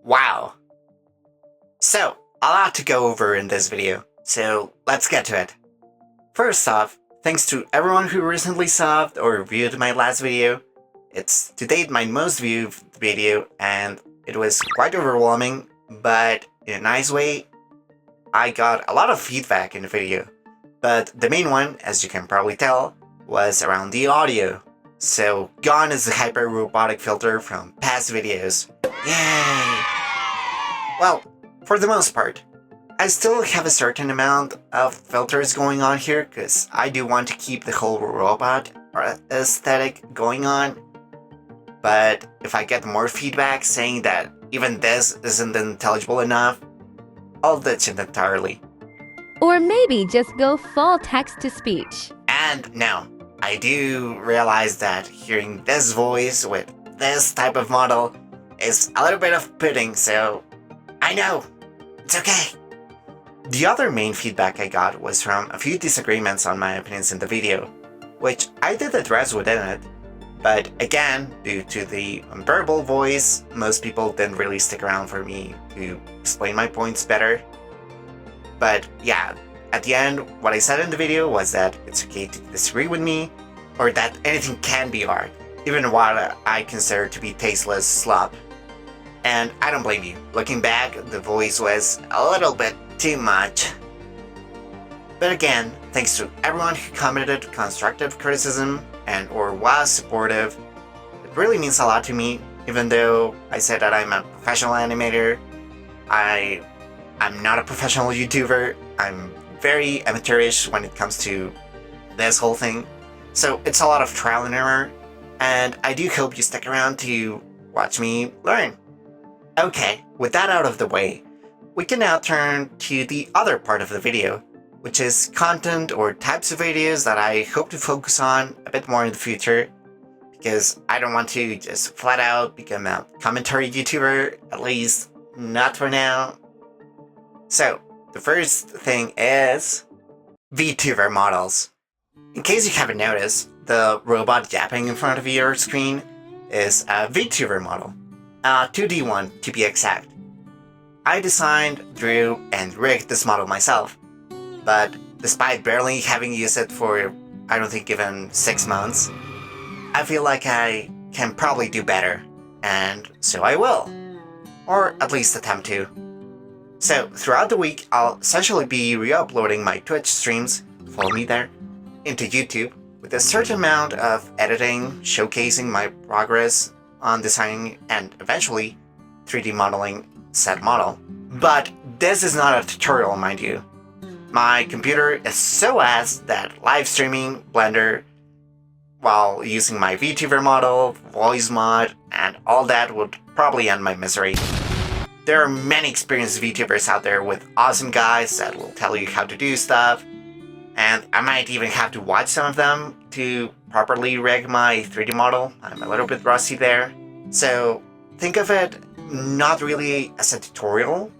Wow. So, a lot to go over in this video, so let's get to it. First off, thanks to everyone who recently subbed or viewed my last video. It's to date my most viewed video and it was quite overwhelming, but in a nice way. I got a lot of feedback in the video, but the main one, as you can probably tell, was around the audio. So gone is the hyper robotic filter from past videos. Yay! Well, for the most part, I still have a certain amount of filters going on here because I do want to keep the whole robot aesthetic going on. But if I get more feedback saying that even this isn't intelligible enough, I'll ditch it entirely. Or maybe just go full text-to-speech. And no, I do realize that hearing this voice with this type of model is a little bit off-putting, so I know, it's okay. The other main feedback I got was from a few disagreements on my opinions in the video, which I did address within it, but again, due to the unbearable voice, most people didn't really stick around for me to explain my points better. But yeah, at the end, what I said in the video was that it's okay to disagree with me, or that anything can be art, even what I consider to be tasteless slop. And I don't blame you. Looking back, the voice was a little bit too much. But again, thanks to everyone who commented constructive criticism and or was supportive. It really means a lot to me, even though I said that I'm a professional animator. I'm not a professional YouTuber. I'm very amateurish when it comes to this whole thing. So it's a lot of trial and error, and I do hope you stick around to watch me learn. Okay, with that out of the way, we can now turn to the other part of the video, which is content or types of videos that I hope to focus on a bit more in the future, because I don't want to just flat out become a commentary YouTuber, at least not for now. So, the first thing is VTuber models. In case you haven't noticed, the robot yapping in front of your screen is a VTuber model, a 2D one to be exact. I designed, drew, and rigged this model myself, but despite barely having used it for, I don't think, even 6 months, I feel like I can probably do better, and so I will. Or at least attempt to. So, throughout the week, I'll essentially be re-uploading my Twitch streams, follow me there, into YouTube, with a certain amount of editing, showcasing my progress on designing and eventually 3D modeling said model. But this is not a tutorial, mind you. My computer is so ass that live streaming Blender while using my VTuber model, voice mod, and all that would probably end my misery. There are many experienced VTubers out there with awesome guys that will tell you how to do stuff, and I might even have to watch some of them to properly rig my 3D model. I'm a little bit rusty there. So think of it not really as a tutorial,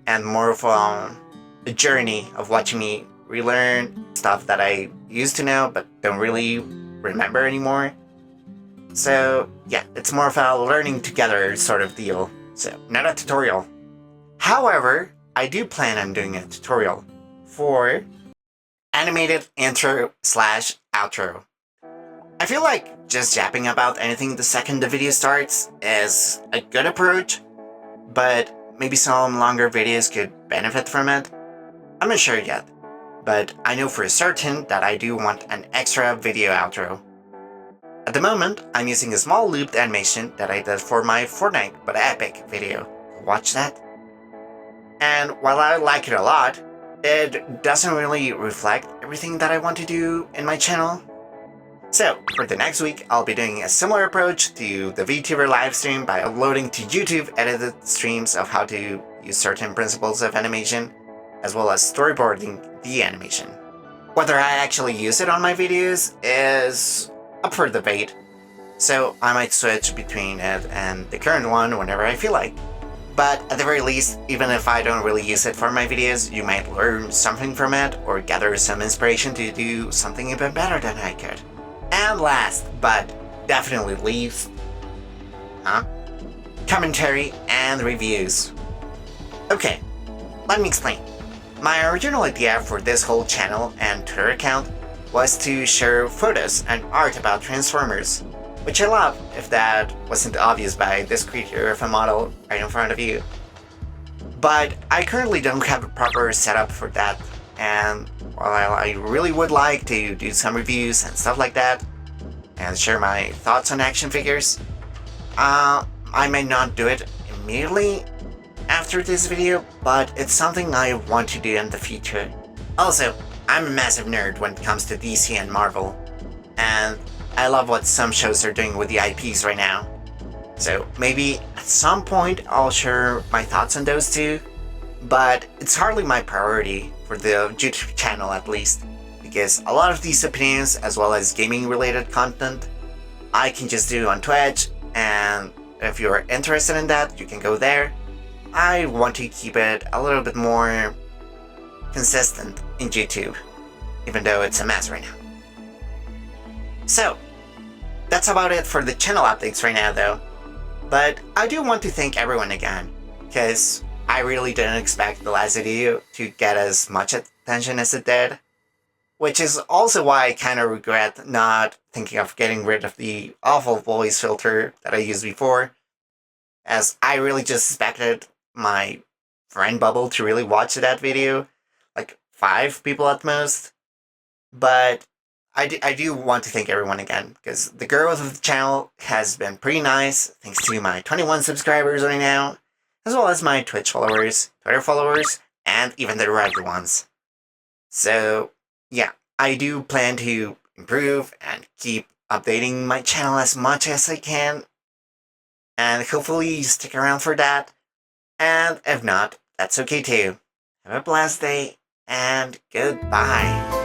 and more of a journey of watching me relearn stuff that I used to know but don't really remember anymore. So yeah, it's more of a learning together sort of deal. So, not a tutorial. However, I do plan on doing a tutorial for animated intro/outro. I feel like just yapping about anything the second the video starts is a good approach, but maybe some longer videos could benefit from it. I'm not sure yet, but I know for certain that I do want an extra video outro. At the moment, I'm using a small looped animation that I did for my Fortnite but Epic video. Watch that. And while I like it a lot, it doesn't really reflect everything that I want to do in my channel. So, for the next week, I'll be doing a similar approach to the VTuber livestream by uploading to YouTube edited streams of how to use certain principles of animation, as well as storyboarding the animation. Whether I actually use it on my videos is up for debate, so I might switch between it and the current one whenever I feel like. But at the very least, even if I don't really use it for my videos, you might learn something from it or gather some inspiration to do something even better than I could. And last, but definitely least, commentary, and reviews. Okay, let me explain. My original idea for this whole channel and Twitter account was to share photos and art about Transformers, which I love if that wasn't obvious by this creature of a model right in front of you. But I currently don't have a proper setup for that, and while I really would like to do some reviews and stuff like that, and share my thoughts on action figures, I may not do it immediately after this video, but it's something I want to do in the future. Also, I'm a massive nerd when it comes to DC and Marvel, and I love what some shows are doing with the IPs right now. So maybe at some point I'll share my thoughts on those too, but it's hardly my priority for the YouTube channel at least, because a lot of these opinions as well as gaming related content I can just do on Twitch, and if you're interested in that, you can go there. I want to keep it a little bit more consistent in YouTube, even though it's a mess right now. So, that's about it for the channel updates right now though. But I do want to thank everyone again, because I really didn't expect the last video to get as much attention as it did. Which is also why I kind of regret not thinking of getting rid of the awful voice filter that I used before, as I really just expected my friend bubble to really watch that video, like 5 people at most. But I do want to thank everyone again, because the growth of the channel has been pretty nice, thanks to my 21 subscribers right now, as well as my Twitch followers, Twitter followers, and even the regular ones. So, yeah, I do plan to improve and keep updating my channel as much as I can, and hopefully you stick around for that, and if not, that's okay too. Have a blessed day, and goodbye.